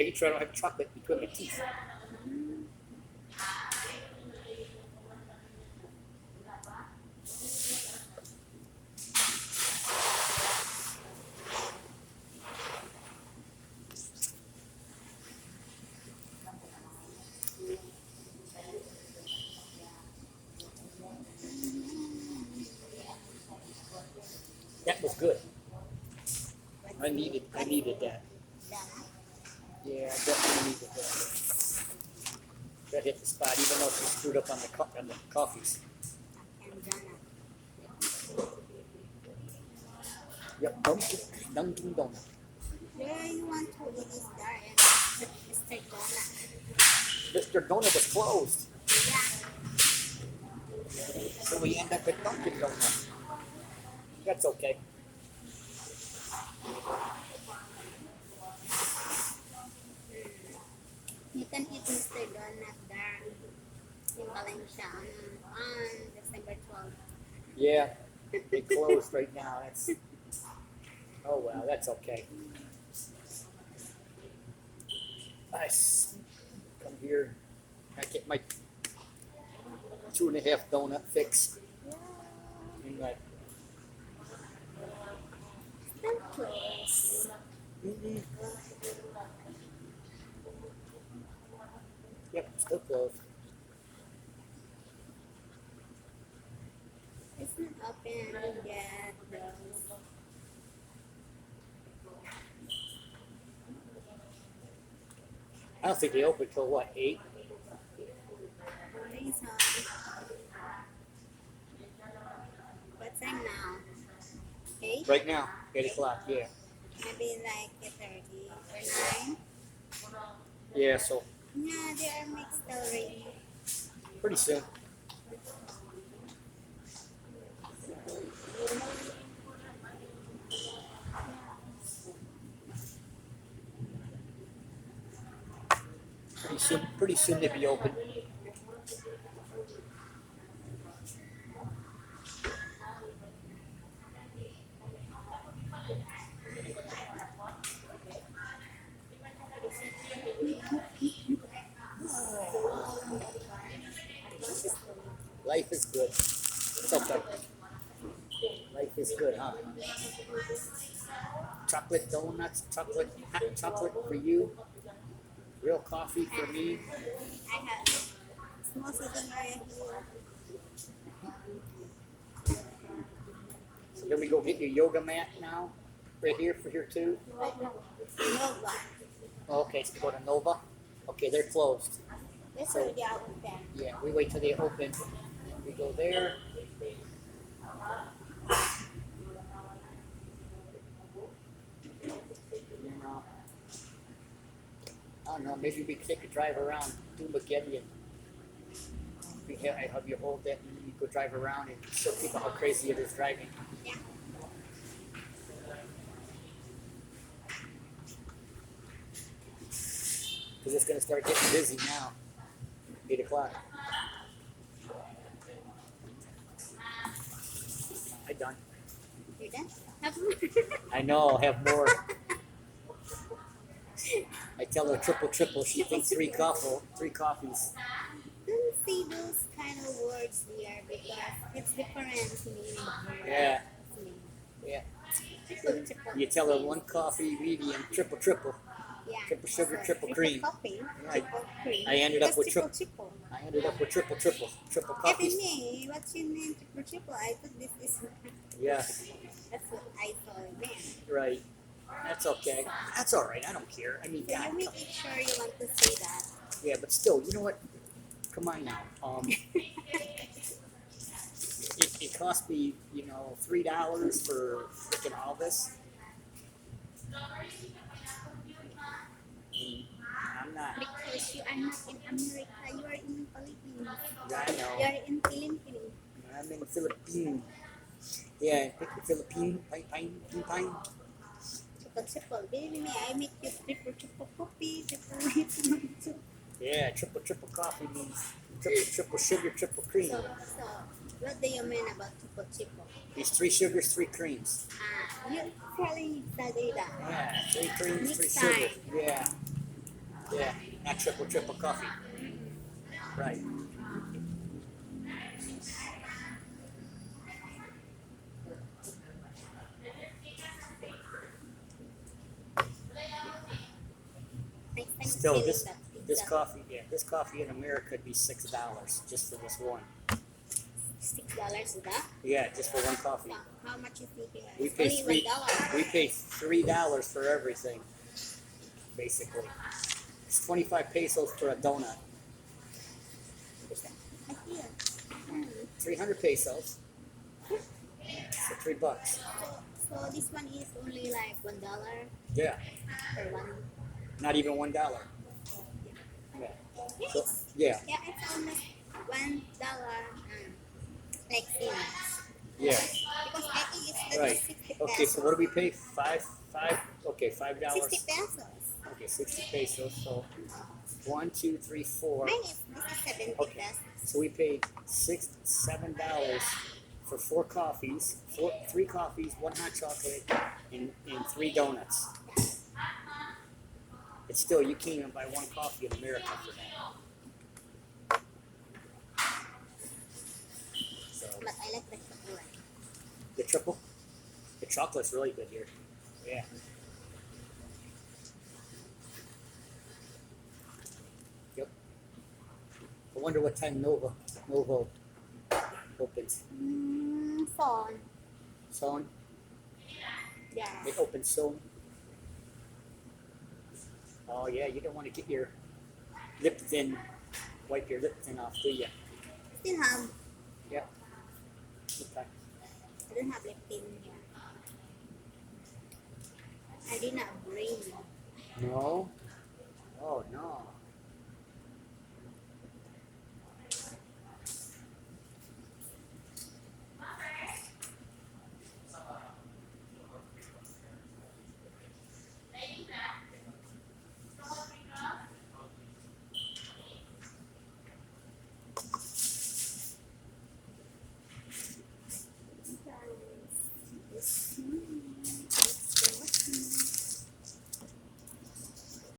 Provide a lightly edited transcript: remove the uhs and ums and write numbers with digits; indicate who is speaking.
Speaker 1: making sure I don't have chocolate between my teeth. That was good. I needed that. Yeah, I definitely needed that. That hit the spot, even though it was screwed up on the coffees. Yep, Dunkin Donuts.
Speaker 2: Where you want to eat is there and Mr. Donut.
Speaker 1: Mr. Donut was closed,
Speaker 2: Yeah.
Speaker 1: so we end up at Dunkin Donuts. That's okay.
Speaker 2: You can eat Mr. Donut there in Valencia on December 12th.
Speaker 1: Yeah, they closed right now. That's oh well, that's okay. Nice. Come here. I get my 2.5 donut fix. And like,
Speaker 2: Still close.
Speaker 1: mm-hmm. Yep, still closed.
Speaker 2: It's not open yet. Though.
Speaker 1: I don't think they open till what, 8?
Speaker 2: What time now? 8?
Speaker 1: Right now, 8 o'clock. Yeah.
Speaker 2: Maybe like 8:30 or 9.
Speaker 1: Yeah. So
Speaker 2: Yeah, they are mixed already.
Speaker 1: pretty soon. Pretty soon they'll be open. Life is good. It's okay. Life is good, huh? Chocolate donuts, hot chocolate for you. Real coffee for me.
Speaker 2: I have small sitting area here.
Speaker 1: So then we go get your yoga mat now. Right here for here too.
Speaker 2: Nova.
Speaker 1: Oh, okay, so we go to Nova. Okay, they're closed.
Speaker 2: This
Speaker 1: So-
Speaker 2: is the open.
Speaker 1: Yeah, we wait till they open. We go there. And, I don't know, maybe we take a drive around Dumageddon and I have you hold that and you go drive around and show people how crazy it is driving.
Speaker 2: Yeah.
Speaker 1: Because it's going to start getting busy now. 8 o'clock. I done.
Speaker 2: You're done? Have more.
Speaker 1: I know, I'll have more. I tell her triple. She thinks three coffees.
Speaker 2: Don't say those kind of words here because it's different meaning.
Speaker 1: Yeah. Yeah.
Speaker 2: Triple.
Speaker 1: You tell her 1 coffee, medium, triple.
Speaker 2: Yeah.
Speaker 1: Triple sugar,
Speaker 2: So,
Speaker 1: triple cream.
Speaker 2: Coffee,
Speaker 1: Yeah,
Speaker 2: triple cream.
Speaker 1: I ended up
Speaker 2: Just
Speaker 1: with
Speaker 2: triple.
Speaker 1: I ended up with triple
Speaker 2: Every
Speaker 1: coffees.
Speaker 2: me, what's your name? Triple. I thought this is.
Speaker 1: Yeah,
Speaker 2: That's what I thought it meant.
Speaker 1: right. That's okay. That's all right. I don't care. I mean,
Speaker 2: So
Speaker 1: God,
Speaker 2: you make it sure you want to say that.
Speaker 1: yeah, but still, you know what? Come on now. It cost me, $3 for freaking all this. I'm not.
Speaker 2: Because you are not in America, you are in Philippines.
Speaker 1: Yeah, I
Speaker 2: You
Speaker 1: know.
Speaker 2: are in Philippines.
Speaker 1: I'm in the Philippines. Yeah, pick the Philippine. Pine.
Speaker 2: Triple. Baby me, I make you triple coffee, triple.
Speaker 1: Yeah, triple coffee means triple sugar, triple cream.
Speaker 2: So, what do you mean about triple?
Speaker 1: These 3 sugars, 3 creams.
Speaker 2: You telling the data.
Speaker 1: Yeah, 3 creams, 3
Speaker 2: Mix
Speaker 1: sugars.
Speaker 2: time.
Speaker 1: Yeah. Yeah, not triple coffee. Right.
Speaker 2: Next time
Speaker 1: Still,
Speaker 2: feeling
Speaker 1: this
Speaker 2: that
Speaker 1: this
Speaker 2: pizza.
Speaker 1: coffee, yeah, this coffee in America would be $6 just for this one.
Speaker 2: $6 is that?
Speaker 1: Yeah, just for one coffee.
Speaker 2: How much is it here?
Speaker 1: We
Speaker 2: It's
Speaker 1: pay
Speaker 2: only
Speaker 1: three.
Speaker 2: $1.
Speaker 1: We pay $3 for everything, basically. It's 25 pesos for a donut.
Speaker 2: Here.
Speaker 1: 300 pesos. So $3.
Speaker 2: So this one is only like $1
Speaker 1: Yeah,
Speaker 2: per one.
Speaker 1: not even $1. Yeah.
Speaker 2: Yeah,
Speaker 1: So,
Speaker 2: it's,
Speaker 1: yeah,
Speaker 2: yeah, it's almost $1. Like cents.
Speaker 1: yeah.
Speaker 2: Because I think it's the
Speaker 1: Right.
Speaker 2: 60
Speaker 1: Okay,
Speaker 2: pesos.
Speaker 1: so what do we pay? Five. Okay, $5.
Speaker 2: 60 pesos.
Speaker 1: Okay, 60 pesos. So 1, 2, 3, 4.
Speaker 2: Mine is, this is 70
Speaker 1: Okay.
Speaker 2: pesos.
Speaker 1: So we paid $7 for three coffees, one hot chocolate, and 3 donuts. But still, you can't even buy one coffee in America for that. So
Speaker 2: But I like the chocolate.
Speaker 1: the triple, the chocolate's really good here. Yeah. Yep. I wonder what time Novo opens.
Speaker 2: Phone.
Speaker 1: Soon.
Speaker 2: Yeah.
Speaker 1: It opens soon. Oh yeah, you don't want to get your lip thin, wipe your lip thin off, do you?
Speaker 2: Still have.
Speaker 1: Yeah. Okay.
Speaker 2: I don't have lip tint here. I did not bring.
Speaker 1: No. Oh no.